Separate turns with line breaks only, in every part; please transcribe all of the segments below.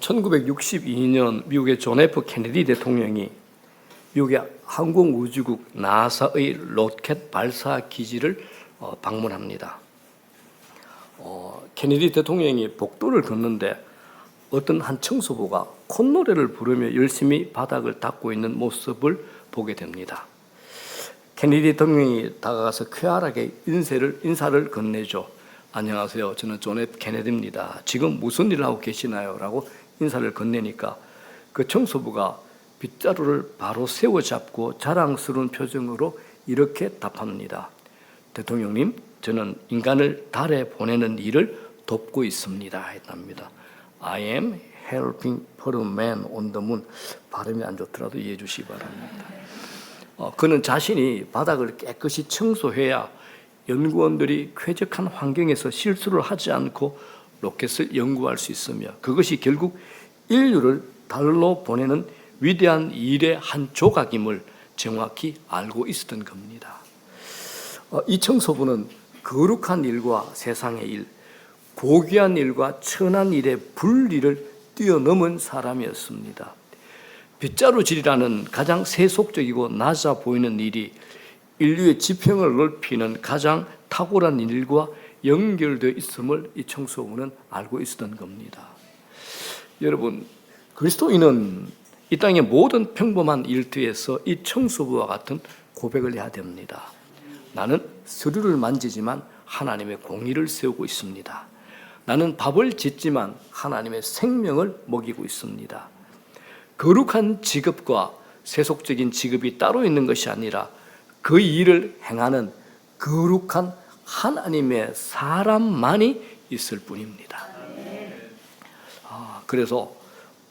1962년 미국의 존 F 케네디 대통령이 미국의 항공우주국 나사의 로켓 발사 기지를 방문합니다. 케네디 대통령이 복도를 걷는데 어떤 한 청소부가 콧노래를 부르며 열심히 바닥을 닦고 있는 모습을 보게 됩니다. 케네디 대통령이 다가가서 쾌활하게 인사를 건네죠. 안녕하세요. 저는 존 F 케네디입니다. 지금 무슨 일을 하고 계시나요? 라고 인사를 건네니까 그 청소부가 빗자루를 바로 세워잡고 자랑스러운 표정으로 이렇게 답합니다. 대통령님, 저는 인간을 달에 보내는 일을 돕고 있습니다. 했답니다. I am helping put a man on the moon. 발음이 안 좋더라도 이해해 주시기 바랍니다. 그는 자신이 바닥을 깨끗이 청소해야 연구원들이 쾌적한 환경에서 실수를 하지 않고 로켓을 연구할 수 있으며 그것이 결국 인류를 달로 보내는 위대한 일의 한 조각임을 정확히 알고 있었던 겁니다. 이 청소부는 거룩한 일과 세상의 일, 고귀한 일과 천한 일의 분리를 뛰어넘은 사람이었습니다. 빗자루질이라는 가장 세속적이고 낮아 보이는 일이 인류의 지평을 넓히는 가장 탁월한 일과 연결되어 있음을 이 청소부는 알고 있었던 겁니다. 여러분, 그리스도인은 이 땅의 모든 평범한 일터에서 이 청소부와 같은 고백을 해야 됩니다. 나는 서류를 만지지만 하나님의 공의를 세우고 있습니다. 나는 밥을 짓지만 하나님의 생명을 먹이고 있습니다. 거룩한 직업과 세속적인 직업이 따로 있는 것이 아니라 그 일을 행하는 거룩한 하나님의 사람만이 있을 뿐입니다. 그래서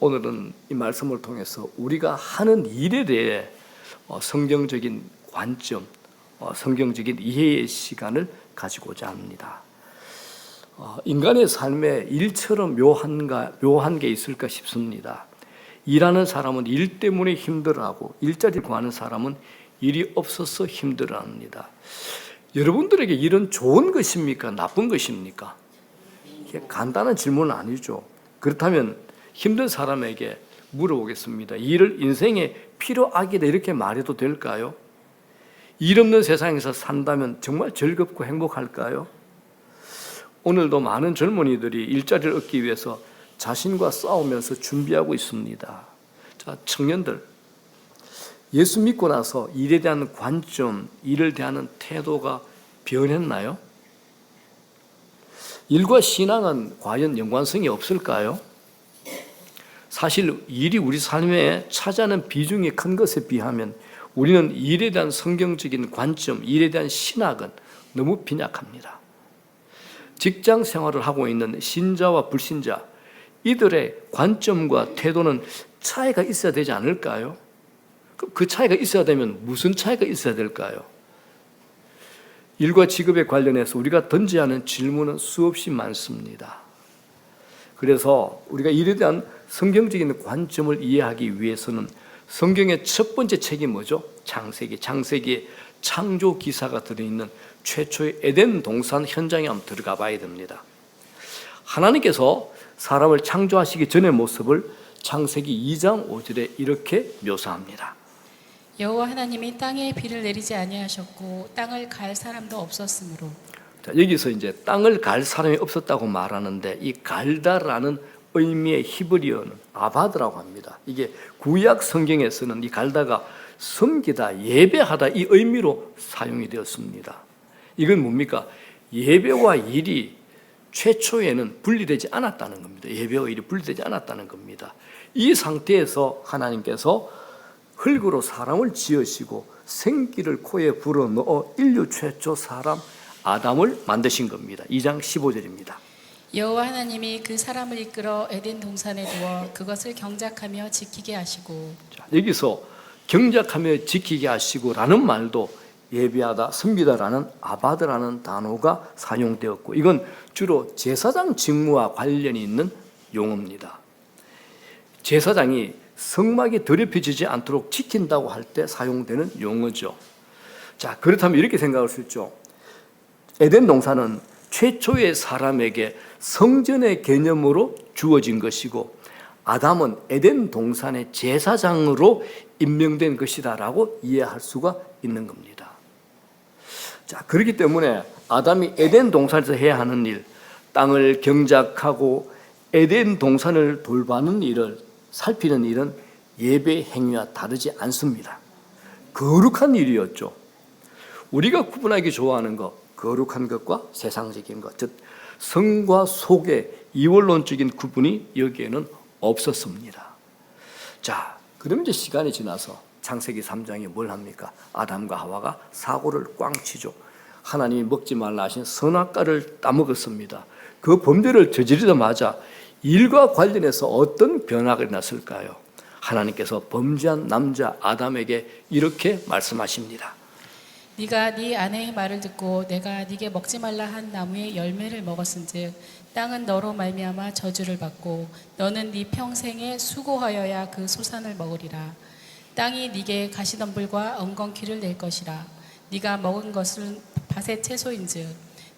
오늘은 이 말씀을 통해서 우리가 하는 일에 대해 성경적인 관점, 성경적인 이해의 시간을 가지고자 합니다. 인간의 삶에 일처럼 묘한 게 있을까 싶습니다. 일하는 사람은 일 때문에 힘들어하고 일자리를 구하는 사람은 일이 없어서 힘들어합니다. 여러분들에게 일은 좋은 것입니까? 나쁜 것입니까? 이게 간단한 질문은 아니죠. 그렇다면 힘든 사람에게 물어보겠습니다. 일을 인생의 필요악이다 이렇게 말해도 될까요? 일 없는 세상에서 산다면 정말 즐겁고 행복할까요? 오늘도 많은 젊은이들이 일자리를 얻기 위해서 자신과 싸우면서 준비하고 있습니다. 자, 청년들, 예수 믿고 나서 일에 대한 관점, 일을 대하는 태도가 변했나요? 일과 신앙은 과연 연관성이 없을까요? 사실 일이 우리 삶에 차지하는 비중이 큰 것에 비하면 우리는 일에 대한 성경적인 관점, 일에 대한 신학은 너무 빈약합니다. 직장 생활을 하고 있는 신자와 불신자, 이들의 관점과 태도는 차이가 있어야 되지 않을까요? 그 차이가 있어야 되면 무슨 차이가 있어야 될까요? 일과 직업에 관련해서 우리가 던져야 하는 질문은 수없이 많습니다. 그래서 우리가 일에 대한 성경적인 관점을 이해하기 위해서는 성경의 첫 번째 책이 뭐죠? 창세기의 창조 기사가 들어있는 최초의 에덴 동산 현장에 한번 들어가 봐야 됩니다. 하나님께서 사람을 창조하시기 전의 모습을 창세기 2장 5절에 이렇게 묘사합니다.
여호와 하나님이 땅에 비를 내리지 아니하셨고 땅을 갈 사람도 없었으므로.
자, 여기서 이제 땅을 갈 사람이 없었다고 말하는데 이 갈다라는 의미의 히브리어는 아바드라고 합니다. 이게 구약 성경에서는 이 갈다가 섬기다, 예배하다 이 의미로 사용이 되었습니다. 이건 뭡니까? 예배와 일이 최초에는 분리되지 않았다는 겁니다. 예배와 일이 분리되지 않았다는 겁니다. 이 상태에서 하나님께서 흙으로 사람을 지으시고 생기를 코에 불어넣어 인류 최초 사람 아담을 만드신 겁니다. 2장 15절입니다.
여호와 하나님이 그 사람을 이끌어 에덴 동산에 두어 그것을 경작하며 지키게 하시고.
자, 여기서 경작하며 지키게 하시고라는 말도 예배하다, 섬기다라는 아바드라는 단어가 사용되었고 이건 주로 제사장 직무와 관련이 있는 용어입니다. 제사장이 성막이 더럽혀지지 않도록 지킨다고 할 때 사용되는 용어죠. 자, 그렇다면 이렇게 생각할 수 있죠. 에덴 동산은 최초의 사람에게 성전의 개념으로 주어진 것이고 아담은 에덴 동산의 제사장으로 임명된 것이다라고 이해할 수가 있는 겁니다. 자, 그렇기 때문에 아담이 에덴 동산에서 해야 하는 일, 땅을 경작하고 에덴 동산을 돌보는 일을 살피는 일은 예배 행위와 다르지 않습니다. 거룩한 일이었죠. 우리가 구분하기 좋아하는 것, 거룩한 것과 세상적인 것, 즉 성과 속의 이원론적인 구분이 여기에는 없었습니다. 자, 그럼 이제 시간이 지나서 창세기 3장이 뭘 합니까? 아담과 하와가 사고를 꽝 치죠. 하나님이 먹지 말라 하신 선악과를 따먹었습니다. 그 범죄를 저지르자마자 일과 관련해서 어떤 변화가 일어났을까요? 하나님께서 범죄한 남자 아담에게 이렇게 말씀하십니다.
네가 네 아내의 말을 듣고 내가 네게 먹지 말라 한 나무의 열매를 먹었은즉 땅은 너로 말미암아 저주를 받고 너는 네 평생에 수고하여야 그 소산을 먹으리라. 땅이 네게 가시덤불과 엉겅퀴를 낼 것이라. 네가 먹은 것은 밭의 채소인즉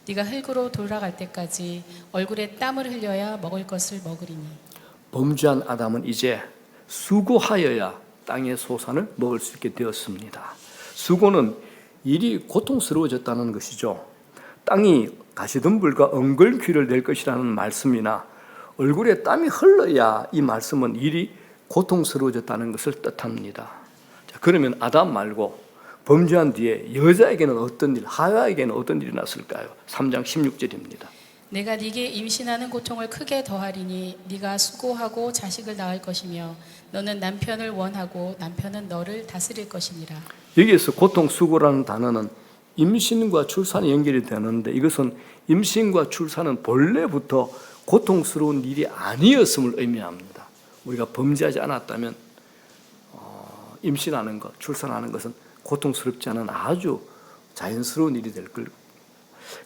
네가 흙으로 돌아갈 때까지 얼굴에 땀을 흘려야 먹을 것을 먹으리니.
범죄한 아담은 이제 수고하여야 땅의 소산을 먹을 수 있게 되었습니다. 수고는 일이 고통스러워졌다는 것이죠. 땅이 가시덤불과 엉겅퀴를 낼 것이라는 말씀이나 얼굴에 땀이 흘러야 이 말씀은 일이 고통스러워졌다는 것을 뜻합니다. 자, 그러면 아담 말고 범죄한 뒤에 여자에게는 어떤 일, 하와에게는 어떤 일이 났을까요? 3장 16절입니다.
내가 네게 임신하는 고통을 크게 더하리니 네가 수고하고 자식을 낳을 것이며 너는 남편을 원하고 남편은 너를 다스릴 것이니라.
여기에서 고통, 수고라는 단어는 임신과 출산이 연결이 되는데 이것은 임신과 출산은 본래부터 고통스러운 일이 아니었음을 의미합니다. 우리가 범죄하지 않았다면 임신하는 것, 출산하는 것은 고통스럽지 않은 아주 자연스러운 일이 될 걸.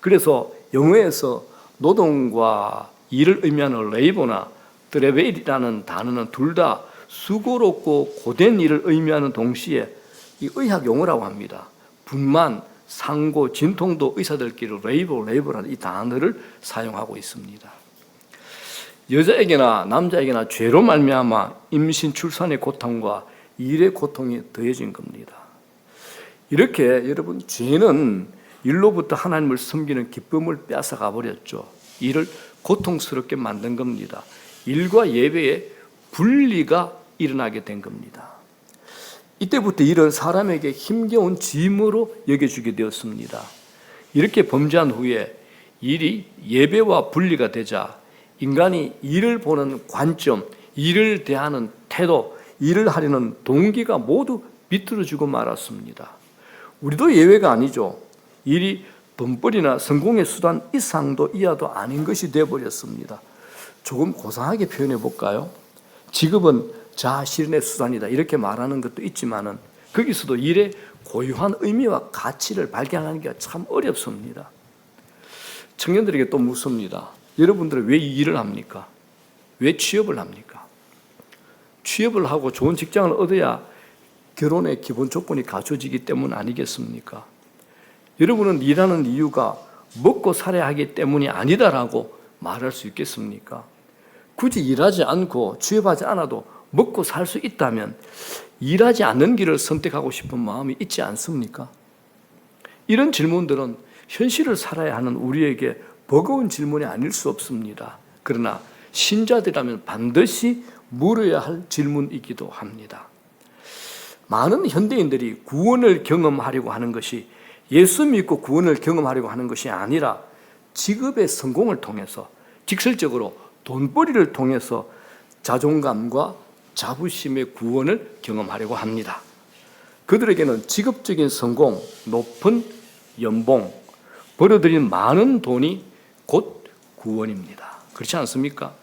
그래서 영어에서 노동과 일을 의미하는 레이버나 트래벨이라는 단어는 둘 다 수고롭고 고된 일을 의미하는 동시에 이 의학 용어라고 합니다. 분만, 상고, 진통도 의사들끼리 레이버라는 이 단어를 사용하고 있습니다. 여자에게나 남자에게나 죄로 말미암아 임신, 출산의 고통과 일의 고통이 더해진 겁니다. 이렇게 여러분 죄는 일로부터 하나님을 섬기는 기쁨을 뺏어가 버렸죠. 이를 고통스럽게 만든 겁니다. 일과 예배의 분리가 일어나게 된 겁니다. 이때부터 일은 사람에게 힘겨운 짐으로 여겨지게 되었습니다. 이렇게 범죄한 후에 일이 예배와 분리가 되자 인간이 일을 보는 관점, 일을 대하는 태도, 일을 하려는 동기가 모두 비틀어지고 말았습니다. 우리도 예외가 아니죠. 일이 돈벌이나 성공의 수단 이상도 이하도 아닌 것이 되어버렸습니다. 조금 고상하게 표현해 볼까요? 직업은 자아실현의 수단이다 이렇게 말하는 것도 있지만은 거기서도 일의 고유한 의미와 가치를 발견하기가 참 어렵습니다. 청년들에게 또 묻습니다. 여러분들은 왜 이 일을 합니까? 왜 취업을 합니까? 취업을 하고 좋은 직장을 얻어야 결혼의 기본 조건이 갖춰지기 때문 아니겠습니까? 여러분은 일하는 이유가 먹고 살아야 하기 때문이 아니다라고 말할 수 있겠습니까? 굳이 일하지 않고 취업하지 않아도 먹고 살 수 있다면 일하지 않는 길을 선택하고 싶은 마음이 있지 않습니까? 이런 질문들은 현실을 살아야 하는 우리에게 버거운 질문이 아닐 수 없습니다. 그러나 신자들이라면 반드시 물어야 할 질문이기도 합니다. 많은 현대인들이 구원을 경험하려고 하는 것이 예수 믿고 구원을 경험하려고 하는 것이 아니라 직업의 성공을 통해서 직설적으로 돈벌이를 통해서 자존감과 자부심의 구원을 경험하려고 합니다. 그들에게는 직업적인 성공, 높은 연봉, 벌어들인 많은 돈이 곧 구원입니다. 그렇지 않습니까?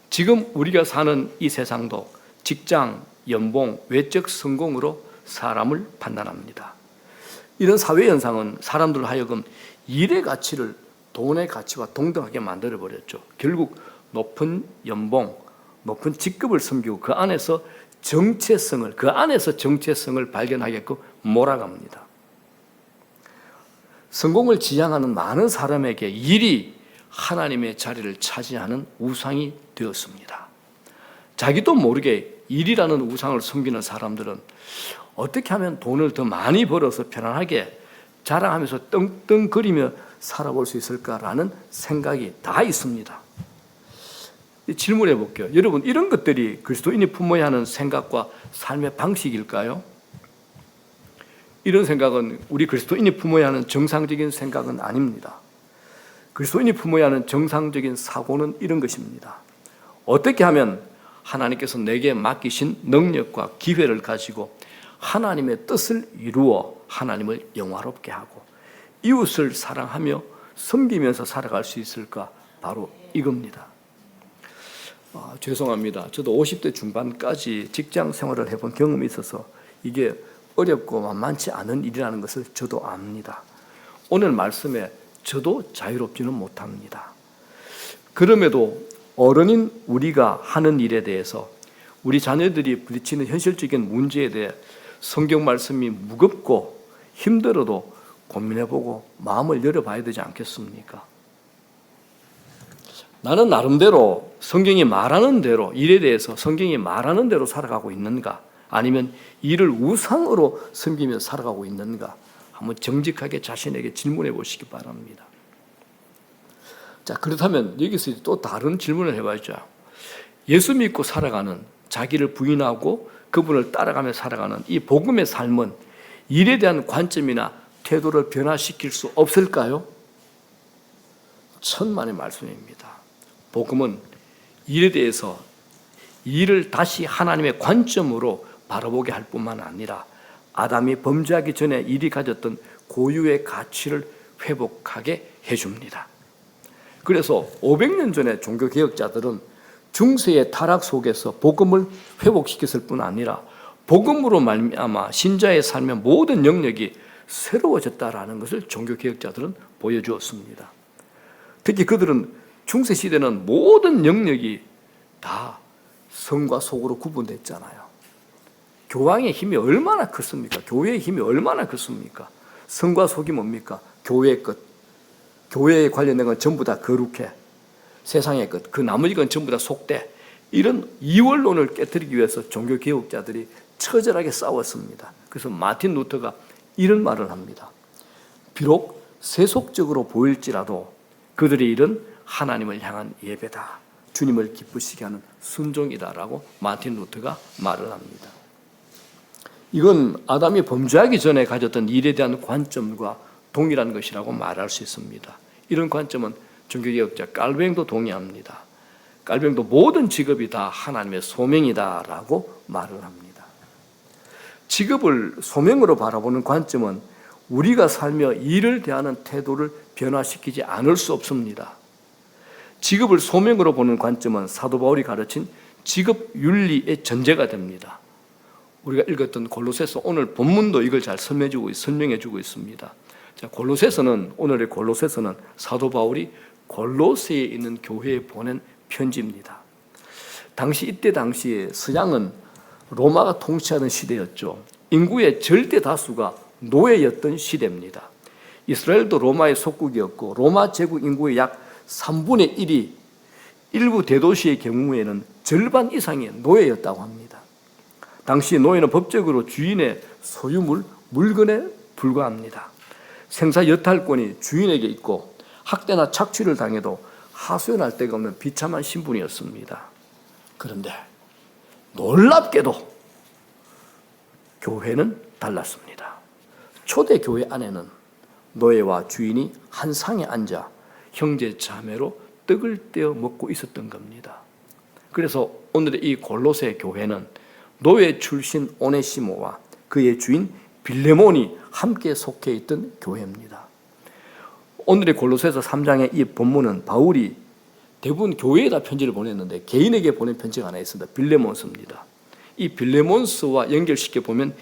지금 우리가 사는 이 세상도 직장, 연봉, 외적 성공으로 사람을 판단합니다. 이런 사회 현상은 사람들 하여금 일의 가치를 돈의 가치와 동등하게 만들어버렸죠. 결국 높은 연봉, 높은 직급을 섬기고 그 안에서 정체성을 발견하게끔 몰아갑니다. 성공을 지향하는 많은 사람에게 일이 하나님의 자리를 차지하는 우상이 되었습니다. 자기도 모르게 일이라는 우상을 섬기는 사람들은 어떻게 하면 돈을 더 많이 벌어서 편안하게 자랑하면서 떵떵거리며 살아볼 수 있을까라는 생각이 다 있습니다. 질문해 볼게요. 여러분, 이런 것들이 그리스도인이 품어야 하는 생각과 삶의 방식일까요? 이런 생각은 우리 그리스도인이 품어야 하는 정상적인 생각은 아닙니다. 그리스도인이 품어야 하는 정상적인 사고는 이런 것입니다. 어떻게 하면 하나님께서 내게 맡기신 능력과 기회를 가지고 하나님의 뜻을 이루어 하나님을 영화롭게 하고 이웃을 사랑하며 섬기면서 살아갈 수 있을까? 바로 이겁니다. 죄송합니다. 저도 50대 중반까지 직장 생활을 해본 경험이 있어서 이게 어렵고 만만치 않은 일이라는 것을 저도 압니다. 오늘 말씀에 저도 자유롭지는 못합니다. 그럼에도 어른인 우리가 하는 일에 대해서 우리 자녀들이 부딪히는 현실적인 문제에 대해 성경 말씀이 무겁고 힘들어도 고민해보고 마음을 열어봐야 되지 않겠습니까? 나는 나름대로 성경이 말하는 대로 일에 대해서 성경이 말하는 대로 살아가고 있는가? 아니면 이를 우상으로 섬기며 살아가고 있는가? 한번 정직하게 자신에게 질문해 보시기 바랍니다. 자, 그렇다면 여기서 또 다른 질문을 해봐야죠. 예수 믿고 살아가는, 자기를 부인하고 그분을 따라가며 살아가는 이 복음의 삶은 일에 대한 관점이나 태도를 변화시킬 수 없을까요? 천만의 말씀입니다. 복음은 일에 대해서 일을 다시 하나님의 관점으로 바라보게 할 뿐만 아니라 아담이 범죄하기 전에 일이 가졌던 고유의 가치를 회복하게 해줍니다. 그래서 500년 전에 종교개혁자들은 중세의 타락 속에서 복음을 회복시켰을 뿐 아니라 복음으로 말미암아 신자의 삶의 모든 영역이 새로워졌다라는 것을 종교개혁자들은 보여주었습니다. 특히 그들은 중세시대는 모든 영역이 다 성과 속으로 구분됐잖아요. 교황의 힘이 얼마나 컸습니까? 교회의 힘이 얼마나 컸습니까? 성과 속이 뭡니까? 교회의 것. 교회에 관련된 건 전부 다 거룩해. 세상의 것. 그 나머지 건 전부 다 속돼. 이런 이원론을 깨뜨리기 위해서 종교개혁자들이 처절하게 싸웠습니다. 그래서 마틴 루터가 이런 말을 합니다. 비록 세속적으로 보일지라도 그들의 일은 하나님을 향한 예배다. 주님을 기쁘시게 하는 순종이다라고 마틴 루터가 말을 합니다. 이건 아담이 범죄하기 전에 가졌던 일에 대한 관점과 동일한 것이라고 말할 수 있습니다. 이런 관점은 종교개혁자 깔뱅도 동의합니다. 깔뱅도 모든 직업이 다 하나님의 소명이다라고 말을 합니다. 직업을 소명으로 바라보는 관점은 우리가 살며 일을 대하는 태도를 변화시키지 않을 수 없습니다. 직업을 소명으로 보는 관점은 사도 바울이 가르친 직업 윤리의 전제가 됩니다. 우리가 읽었던 골로새서 오늘 본문도 이걸 잘 설명해주고 있습니다. 자, 오늘의 골로새서는 사도 바울이 골로새에 있는 교회에 보낸 편지입니다. 이때 당시에 서양은 로마가 통치하는 시대였죠. 인구의 절대 다수가 노예였던 시대입니다. 이스라엘도 로마의 속국이었고 로마 제국 인구의 약 3분의 1이 일부 대도시의 경우에는 절반 이상이 노예였다고 합니다. 당시 노예는 법적으로 주인의 소유물, 물건에 불과합니다. 생사 여탈권이 주인에게 있고 학대나 착취를 당해도 하소연할 데가 없는 비참한 신분이었습니다. 그런데 놀랍게도 교회는 달랐습니다. 초대 교회 안에는 노예와 주인이 한 상에 앉아 형제 자매로 떡을 떼어 먹고 있었던 겁니다. 그래서 오늘의 이 골로새 교회는 노예 출신 오네시모와 그의 주인 빌레몬이 함께 속해 있던 교회입니다. 오늘의 골로새서 3장의 이 본문은 바울이 대부분 교회에다 편지를 보냈는데 개인에게 보낸 편지가 하나 있습니다. 빌레몬서입니다. 이 빌레몬서와 연결시켜 보면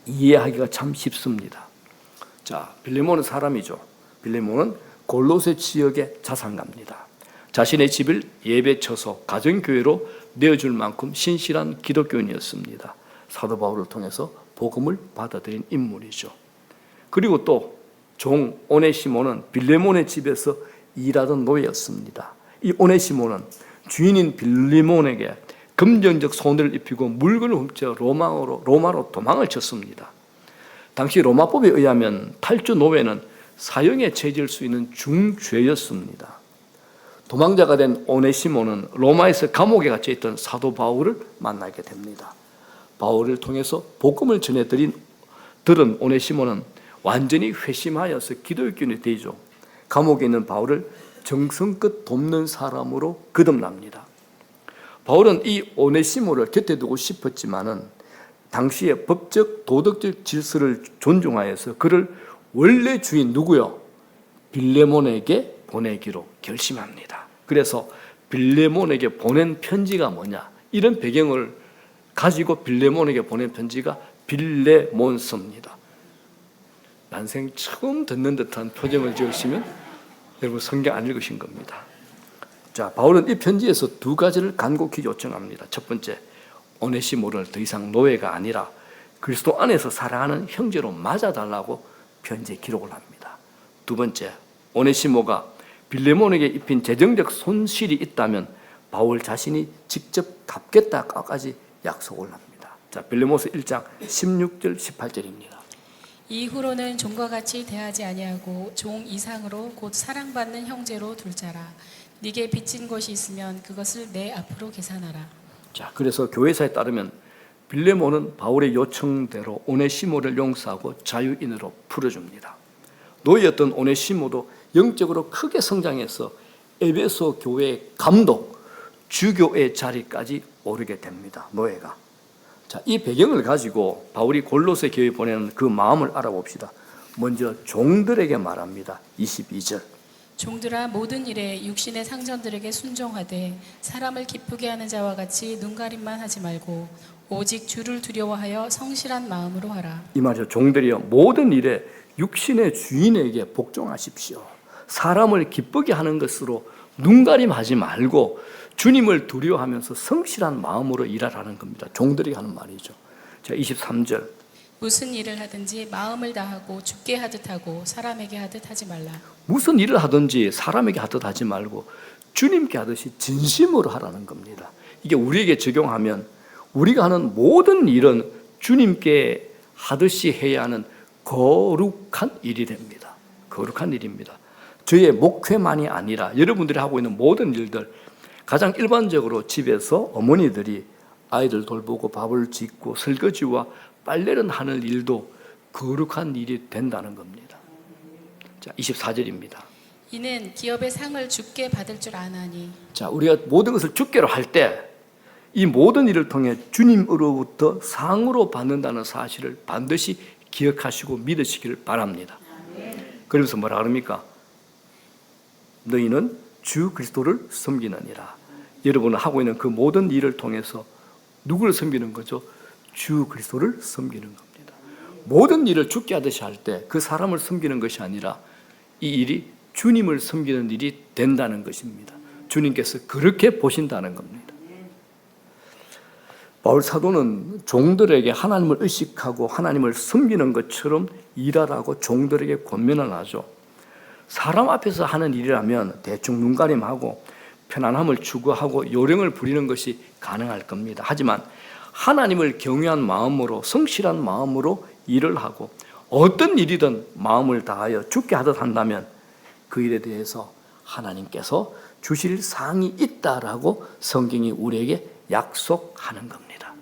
이해하기가 참 쉽습니다. 자, 빌레몬은 사람이죠. 빌레몬은 골로새 지역의 자산가입니다. 자신의 집을 예배 처소, 가정교회로 내어줄 만큼 신실한 기독교인이었습니다. 사도 바울을 통해서 복음을 받아들인 인물이죠. 그리고 또 종 오네시모는 빌레몬의 집에서 일하던 노예였습니다. 이 오네시모는 주인인 빌레몬에게 금전적 손해를 입히고 물건을 훔쳐 로마로 도망을 쳤습니다. 당시 로마법에 의하면 탈주 노예는 사형에 처해질 수 있는 중죄였습니다. 도망자가 된 오네시모는 로마에서 감옥에 갇혀 있던 사도 바울을 만나게 됩니다. 바울을 통해서 복음을 들은 오네시모는 완전히 회심하여서 기독교인이 되죠. 감옥에 있는 바울을 정성껏 돕는 사람으로 거듭납니다. 바울은 이 오네시모를 곁에 두고 싶었지만은 당시의 법적 도덕적 질서를 존중하여서 그를 원래 주인 누구요? 빌레몬에게 보내기로 결심합니다. 그래서 빌레몬에게 보낸 편지가 뭐냐? 이런 배경을 가지고 빌레몬에게 보낸 편지가 빌레몬서입니다. 난생 처음 듣는 듯한 표정을 지으시면 여러분 성경 안 읽으신 겁니다. 자, 바울은 이 편지에서 두 가지를 간곡히 요청합니다. 첫 번째, 오네시모를 더 이상 노예가 아니라 그리스도 안에서 사랑하는 형제로 맞아달라고 편지에 기록을 합니다. 두 번째, 오네시모가 빌레몬에게 입힌 재정적 손실이 있다면 바울 자신이 직접 갚겠다까지 약속을 합니다. 자, 빌레몬서 1장 16절 18절입니다.
이후로는 종과 같이 대하지 아니하고 종 이상으로 곧 사랑받는 형제로 둘자라. 네게 빚진 것이 있으면 그것을 내 앞으로 계산하라.
자, 그래서 교회사에 따르면 빌레몬은 바울의 요청대로 오네시모를 용서하고 자유인으로 풀어줍니다. 노예였던 오네시모도 영적으로 크게 성장해서 에베소 교회의 감독, 주교의 자리까지 오르게 됩니다. 노예가. 자, 이 배경을 가지고 바울이 골로새 교회에 보내는 그 마음을 알아봅시다. 먼저 종들에게 말합니다. 22절.
종들아 모든 일에 육신의 상전들에게 순종하되 사람을 기쁘게 하는 자와 같이 눈가림만 하지 말고 오직 주를 두려워하여 성실한 마음으로 하라.
이 말이죠. 종들이여 모든 일에 육신의 주인에게 복종하십시오. 사람을 기쁘게 하는 것으로 눈가림하지 말고 주님을 두려워하면서 성실한 마음으로 일하라는 겁니다. 종들이 하는 말이죠. 자, 23절.
무슨 일을 하든지 마음을 다하고 주께 하듯 하고 사람에게 하듯 하지 말라.
무슨 일을 하든지 사람에게 하듯 하지 말고 주님께 하듯이 진심으로 하라는 겁니다. 이게 우리에게 적용하면 우리가 하는 모든 일은 주님께 하듯이 해야 하는 거룩한 일이 됩니다. 거룩한 일입니다. 저의 목회만이 아니라 여러분들이 하고 있는 모든 일들, 가장 일반적으로 집에서 어머니들이 아이들 돌보고 밥을 짓고 설거지와 빨래를 하는 일도 거룩한 일이 된다는 겁니다. 자, 24절입니다.
이는 기업의 상을 주께 받을 줄 아나니.
자, 우리가 모든 것을 주께로 할 때 이 모든 일을 통해 주님으로부터 상으로 받는다는 사실을 반드시 기억하시고 믿으시기를 바랍니다. 그러면서 뭐라 그럽니까? 너희는 주 그리스도를 섬기느니라. 여러분은 하고 있는 그 모든 일을 통해서 누구를 섬기는 거죠? 주 그리스도를 섬기는 겁니다. 모든 일을 주께 하듯이 할 때 그 사람을 섬기는 것이 아니라 이 일이 주님을 섬기는 일이 된다는 것입니다. 주님께서 그렇게 보신다는 겁니다. 바울 사도는 종들에게 하나님을 의식하고 하나님을 섬기는 것처럼 일하라고 종들에게 권면을 하죠. 사람 앞에서 하는 일이라면 대충 눈가림하고 편안함을 추구하고 요령을 부리는 것이 가능할 겁니다. 하지만 하나님을 경외한 마음으로 성실한 마음으로 일을 하고 어떤 일이든 마음을 다하여 주께 하듯 한다면 그 일에 대해서 하나님께서 주실 상이 있다라고 성경이 우리에게 약속하는 겁니다.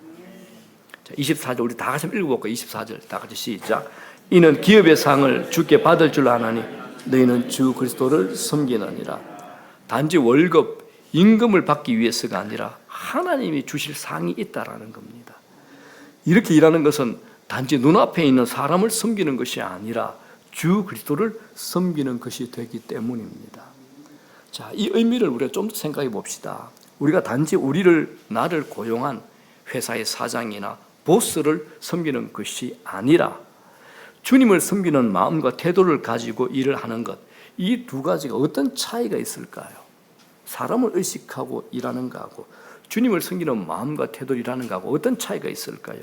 자, 24절 우리 다 같이 읽어볼까요? 24절 다 같이 시작. 이는 기업의 상을 주께 받을 줄 아나니 너희는 주 그리스도를 섬기느니라. 단지 월급, 임금을 받기 위해서가 아니라 하나님이 주실 상이 있다라는 겁니다. 이렇게 일하는 것은 단지 눈앞에 있는 사람을 섬기는 것이 아니라 주 그리스도를 섬기는 것이 되기 때문입니다. 자, 이 의미를 우리가 좀 더 생각해 봅시다. 우리가 단지 나를 고용한 회사의 사장이나 보스를 섬기는 것이 아니라 주님을 섬기는 마음과 태도를 가지고 일을 하는 것, 이 두 가지가 어떤 차이가 있을까요? 사람을 의식하고 일하는 것하고 주님을 섬기는 마음과 태도를 일하는 것하고 어떤 차이가 있을까요?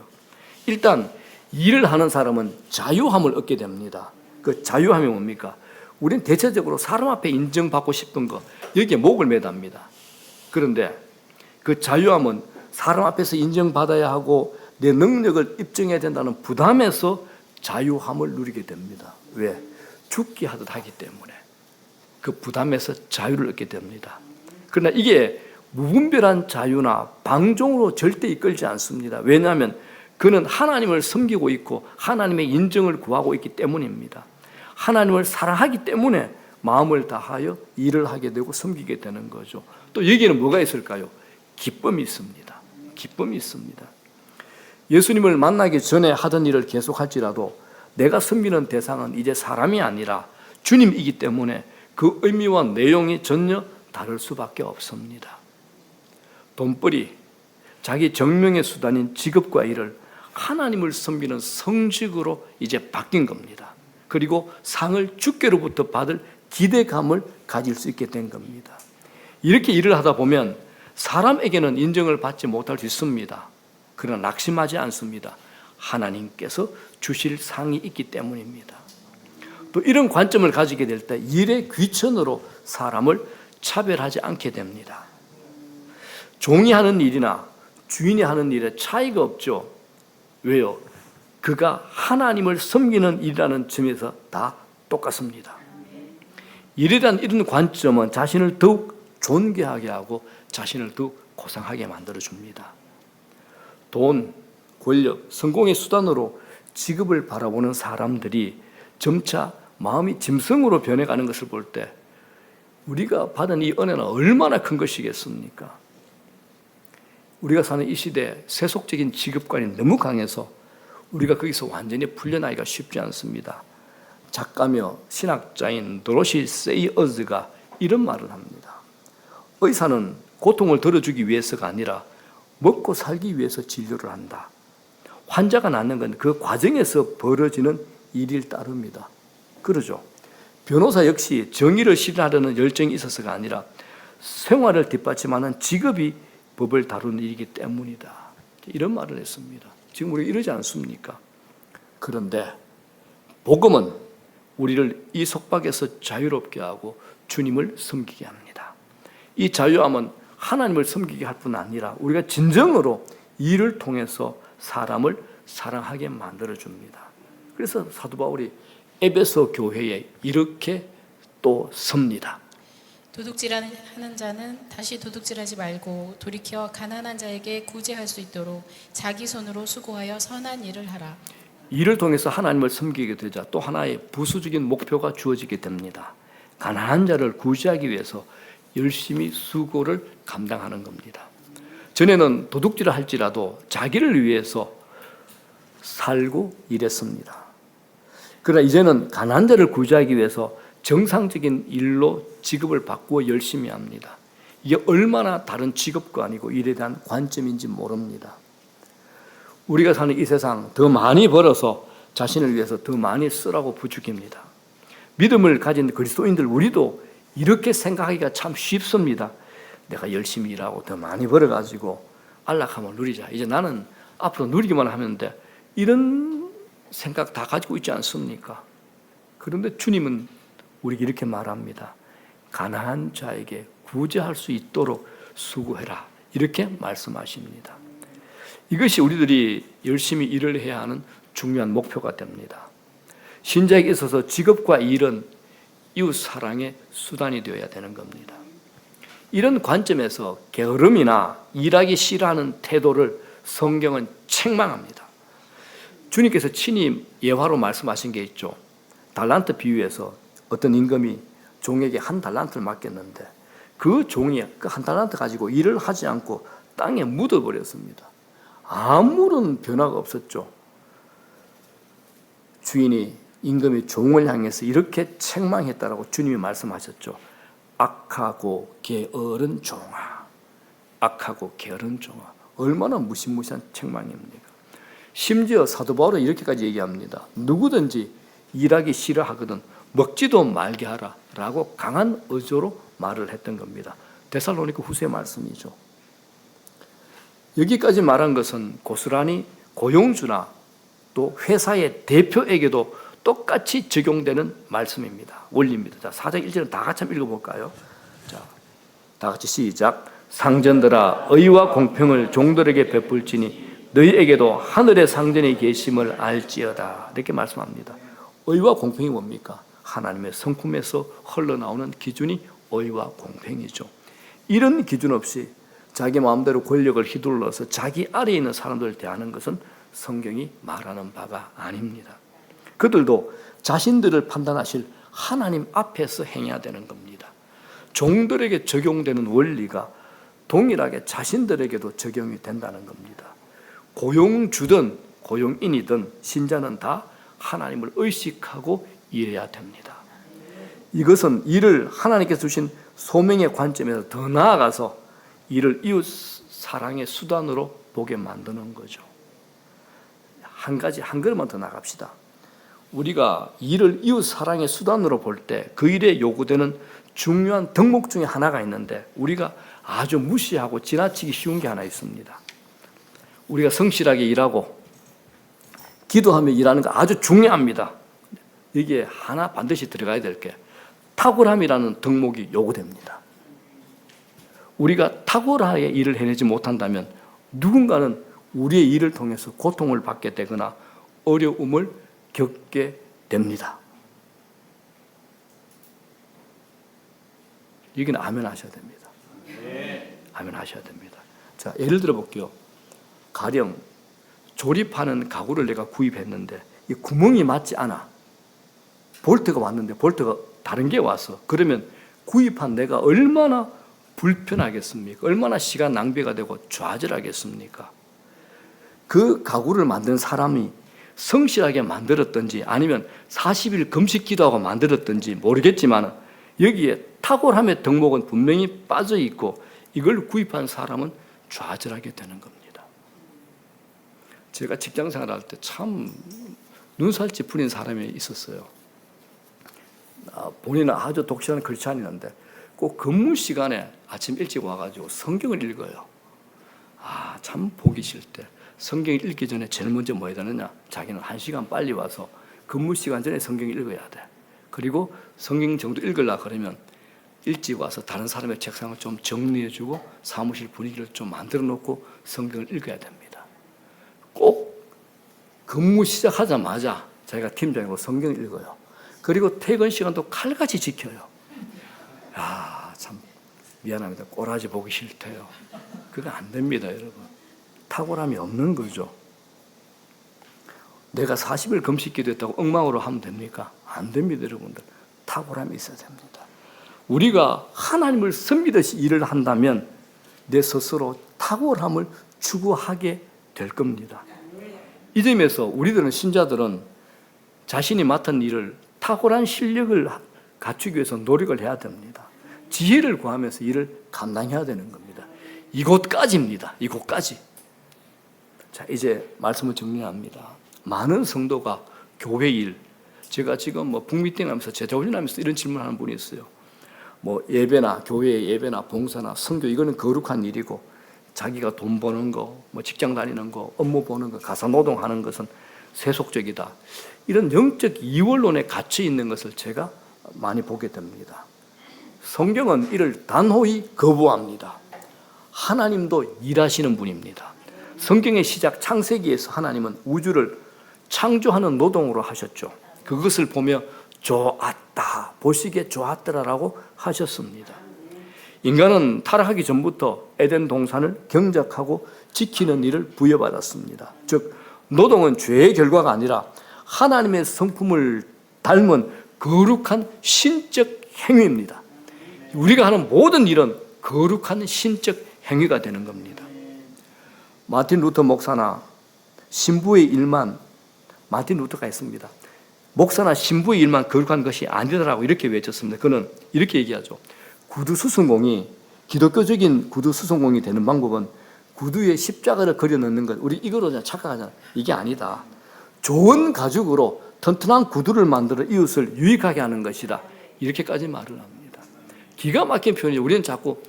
일단 일을 하는 사람은 자유함을 얻게 됩니다. 그 자유함이 뭡니까? 우리는 대체적으로 사람 앞에 인정받고 싶은 거, 여기에 목을 매답니다. 그런데 그 자유함은 사람 앞에서 인정받아야 하고 내 능력을 입증해야 된다는 부담에서 자유함을 누리게 됩니다. 왜? 죽기 하듯 하기 때문에 그 부담에서 자유를 얻게 됩니다. 그러나 이게 무분별한 자유나 방종으로 절대 이끌지 않습니다. 왜냐하면 그는 하나님을 섬기고 있고 하나님의 인정을 구하고 있기 때문입니다. 하나님을 사랑하기 때문에 마음을 다하여 일을 하게 되고 섬기게 되는 거죠. 또 여기에는 뭐가 있을까요? 기쁨이 있습니다. 기쁨이 있습니다. 예수님을 만나기 전에 하던 일을 계속할지라도 내가 섬기는 대상은 이제 사람이 아니라 주님이기 때문에 그 의미와 내용이 전혀 다를 수밖에 없습니다. 돈벌이, 자기 정명의 수단인 직업과 일을 하나님을 섬기는 성직으로 이제 바뀐 겁니다. 그리고 상을 주께로부터 받을 기대감을 가질 수 있게 된 겁니다. 이렇게 일을 하다 보면 사람에게는 인정을 받지 못할 수 있습니다. 그러나 낙심하지 않습니다. 하나님께서 주실 상이 있기 때문입니다. 또 이런 관점을 가지게 될 때 일의 귀천으로 사람을 차별하지 않게 됩니다. 종이 하는 일이나 주인이 하는 일에 차이가 없죠. 왜요? 그가 하나님을 섬기는 일이라는 점에서 다 똑같습니다. 일에 대한 이런 관점은 자신을 더욱 존귀하게 하고 자신을 더욱 고상하게 만들어줍니다. 돈, 권력, 성공의 수단으로 직업을 바라보는 사람들이 점차 마음이 짐승으로 변해가는 것을 볼 때 우리가 받은 이 은혜는 얼마나 큰 것이겠습니까? 우리가 사는 이 시대에 세속적인 직업관이 너무 강해서 우리가 거기서 완전히 풀려나기가 쉽지 않습니다. 작가며 신학자인 도로시 세이어즈가 이런 말을 합니다. 의사는 고통을 덜어주기 위해서가 아니라 먹고 살기 위해서 진료를 한다. 환자가 낫는 건 그 과정에서 벌어지는 일일 따릅니다. 그러죠. 변호사 역시 정의를 실현하려는 열정이 있어서가 아니라 생활을 뒷받침하는 직업이 법을 다루는 일이기 때문이다. 이런 말을 했습니다. 지금 우리가 이러지 않습니까? 그런데 복음은 우리를 이 속박에서 자유롭게 하고 주님을 섬기게 합니다. 이 자유함은 하나님을 섬기게 할 뿐 아니라 우리가 진정으로 일을 통해서 사람을 사랑하게 만들어줍니다. 그래서 사도 바울이 에베소 교회에 이렇게 또 섭니다.
도둑질하는 자는 다시 도둑질하지 말고 돌이켜 가난한 자에게 구제할 수 있도록 자기 손으로 수고하여 선한 일을 하라.
일을 통해서 하나님을 섬기게 되자 또 하나의 부수적인 목표가 주어지게 됩니다. 가난한 자를 구제하기 위해서 열심히 수고를 감당하는 겁니다. 전에는 도둑질을 할지라도 자기를 위해서 살고 일했습니다. 그러나 이제는 가난한 자를 구제하기 위해서 정상적인 일로 직업을 바꾸어 열심히 합니다. 이게 얼마나 다른 직업과 아니고 일에 대한 관점인지 모릅니다. 우리가 사는 이 세상 더 많이 벌어서 자신을 위해서 더 많이 쓰라고 부추깁니다. 믿음을 가진 그리스도인들 우리도 이렇게 생각하기가 참 쉽습니다. 내가 열심히 일하고 더 많이 벌어가지고 안락함을 누리자. 이제 나는 앞으로 누리기만 하면 돼. 이런 생각 다 가지고 있지 않습니까? 그런데 주님은 우리에게 이렇게 말합니다. 가난한 자에게 구제할 수 있도록 수고해라. 이렇게 말씀하십니다. 이것이 우리들이 열심히 일을 해야 하는 중요한 목표가 됩니다. 신자에게 있어서 직업과 일은 이웃 사랑의 수단이 되어야 되는 겁니다. 이런 관점에서 게으름이나 일하기 싫어하는 태도를 성경은 책망합니다. 주님께서 친히 예화로 말씀하신 게 있죠. 달란트 비유에서 어떤 임금이 종에게 한 달란트를 맡겼는데 그 종이 그 한 달란트 가지고 일을 하지 않고 땅에 묻어버렸습니다. 아무런 변화가 없었죠. 주인이 임금이 종을 향해서 이렇게 책망했다라고 주님이 말씀하셨죠. 악하고 게으른 종아, 악하고 게으른 종아. 얼마나 무시무시한 책망입니까? 심지어 사도 바울은 이렇게까지 얘기합니다. 누구든지 일하기 싫어하거든 먹지도 말게 하라 라고 강한 어조로 말을 했던 겁니다. 데살로니가 후서의 말씀이죠. 여기까지 말한 것은 고스란히 고용주나 또 회사의 대표에게도 똑같이 적용되는 말씀입니다. 원리입니다. 자, 4장 1절은 다 같이 한번 읽어볼까요? 자, 다 같이 시작. 상전들아 의와 공평을 종들에게 베풀지니 너희에게도 하늘의 상전이 계심을 알지어다. 이렇게 말씀합니다. 의와 공평이 뭡니까? 하나님의 성품에서 흘러나오는 기준이 의와 공평이죠. 이런 기준 없이 자기 마음대로 권력을 휘둘러서 자기 아래에 있는 사람들을 대하는 것은 성경이 말하는 바가 아닙니다. 그들도 자신들을 판단하실 하나님 앞에서 행해야 되는 겁니다. 종들에게 적용되는 원리가 동일하게 자신들에게도 적용이 된다는 겁니다. 고용주든 고용인이든 신자는 다 하나님을 의식하고 일해야 됩니다. 이것은 일을 하나님께서 주신 소명의 관점에서 더 나아가서 이를 이웃 사랑의 수단으로 보게 만드는 거죠. 한 걸음만 더 나갑시다. 우리가 일을 이웃 사랑의 수단으로 볼 때 그 일에 요구되는 중요한 덕목 중에 하나가 있는데 우리가 아주 무시하고 지나치기 쉬운 게 하나 있습니다. 우리가 성실하게 일하고 기도하며 일하는 거 아주 중요합니다. 여기에 하나 반드시 들어가야 될 게 탁월함이라는 덕목이 요구됩니다. 우리가 탁월하게 일을 해내지 못한다면 누군가는 우리의 일을 통해서 고통을 받게 되거나 어려움을 겪게 됩니다. 여기는 아멘 하셔야 됩니다. 아멘 하셔야 됩니다. 자, 예를 들어 볼게요. 가령 조립하는 가구를 내가 구입했는데 이 구멍이 맞지 않아. 볼트가 왔는데 볼트가 다른 게 왔어. 그러면 구입한 내가 얼마나 불편하겠습니까? 얼마나 시간 낭비가 되고 좌절하겠습니까? 그 가구를 만든 사람이 성실하게 만들었든지 아니면 40일 금식 기도하고 만들었든지 모르겠지만 여기에 탁월함의 덕목은 분명히 빠져 있고 이걸 구입한 사람은 좌절하게 되는 겁니다. 제가 직장 생활할 때 참 눈살찌 풀린 사람이 있었어요. 본인은 아주 독실한 크리스찬이었는데 꼭 근무 시간에 아침 일찍 와가지고 성경을 읽어요. 참 보기 싫대. 성경을 읽기 전에 제일 먼저 뭐 해야 되느냐? 자기는 1시간 빨리 와서 근무 시간 전에 성경을 읽어야 돼. 그리고 성경 정도 읽으려고 그러면 일찍 와서 다른 사람의 책상을 좀 정리해주고 사무실 분위기를 좀 만들어 놓고 성경을 읽어야 됩니다. 꼭 근무 시작하자마자 자기가 팀장이고 성경을 읽어요. 그리고 퇴근 시간도 칼같이 지켜요. 참 미안합니다. 꼬라지 보기 싫대요. 그거 안 됩니다, 여러분. 탁월함이 없는 거죠. 내가 40일 금식 기도했다고 엉망으로 하면 됩니까? 안 됩니다, 여러분들. 탁월함이 있어야 됩니다. 우리가 하나님을 섬기듯이 일을 한다면 내 스스로 탁월함을 추구하게 될 겁니다. 이 점에서 우리들은 신자들은 자신이 맡은 일을 탁월한 실력을 갖추기 위해서 노력을 해야 됩니다. 지혜를 구하면서 일을 감당해야 되는 겁니다. 이곳까지입니다. 이곳까지. 자, 이제 말씀을 정리합니다. 많은 성도가 교회 일, 제가 지금 북미팅 하면서 제자훈련하면서 이런 질문하는 분이 있어요. 예배나 교회의 예배나 봉사나 선교 이거는 거룩한 일이고 자기가 돈 버는 거, 직장 다니는 거, 업무 보는 거, 가사 노동하는 것은 세속적이다. 이런 영적 이원론에 갇혀 있는 것을 제가 많이 보게 됩니다. 성경은 이를 단호히 거부합니다. 하나님도 일하시는 분입니다. 성경의 시작 창세기에서 하나님은 우주를 창조하는 노동으로 하셨죠. 그것을 보며 좋았다, 보시기에 좋았더라라고 하셨습니다. 인간은 타락하기 전부터 에덴 동산을 경작하고 지키는 일을 부여받았습니다. 즉 노동은 죄의 결과가 아니라 하나님의 성품을 닮은 거룩한 신적 행위입니다. 우리가 하는 모든 일은 거룩한 신적 행위가 되는 겁니다. 마틴 루터 목사나 신부의 일만, 마틴 루터가 했습니다. 목사나 신부의 일만 거룩한 것이 아니라고 이렇게 외쳤습니다. 그는 이렇게 얘기하죠. 구두 수성공이, 기독교적인 구두 수성공이 되는 방법은 구두에 십자가를 그려 넣는 것, 우리 이거로 그냥 착각하잖아. 이게 아니다. 좋은 가죽으로 튼튼한 구두를 만들어 이웃을 유익하게 하는 것이다. 이렇게까지 말을 합니다. 기가 막힌 표현이에요. 우리는 자꾸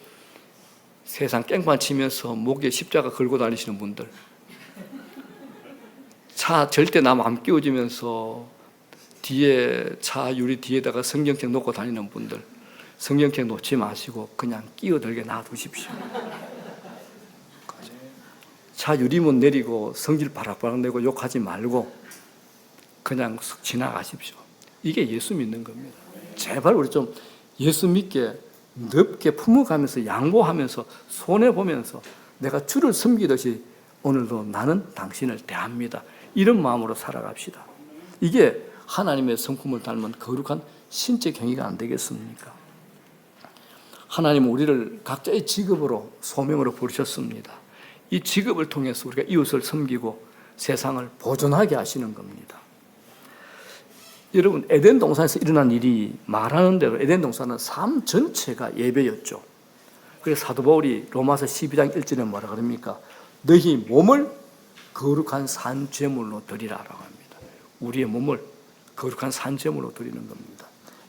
세상 깽판 치면서 목에 십자가 걸고 다니시는 분들, 차 절대 남 안 끼워주면서 뒤에 차 유리 뒤에다가 성경책 놓고 다니는 분들, 성경책 놓지 마시고 그냥 끼어들게 놔두십시오. 차 유리문 내리고 성질 바락바락 내고 욕하지 말고 그냥 쑥 지나가십시오. 이게 예수 믿는 겁니다. 제발 우리 좀 예수 믿게 넓게 품어가면서 양보하면서 손해보면서 내가 주를 섬기듯이 오늘도 나는 당신을 대합니다. 이런 마음으로 살아갑시다. 이게 하나님의 성품을 닮은 거룩한 신적 행위가 안 되겠습니까? 하나님은 우리를 각자의 직업으로 소명으로 부르셨습니다. 이 직업을 통해서 우리가 이웃을 섬기고 세상을 보존하게 하시는 겁니다. 여러분, 에덴 동산에서 일어난 일이 말하는 대로 에덴 동산은 삶 전체가 예배였죠. 그래서 사도 바울이 로마서 12장 1절에 뭐라 그럽니까? 너희 몸을 거룩한 산제물로 드리라라고 합니다. 우리의 몸을 거룩한 산제물로 드리는 겁니다.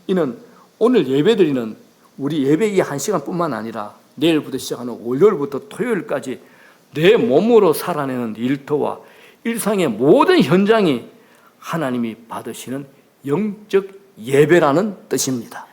이는 오늘 예배드리는 우리 예배 이 1시간뿐만 아니라 내일부터 시작하는 월요일부터 토요일까지 내 몸으로 살아내는 일터와 일상의 모든 현장이 하나님이 받으시는 영적 예배라는 뜻입니다.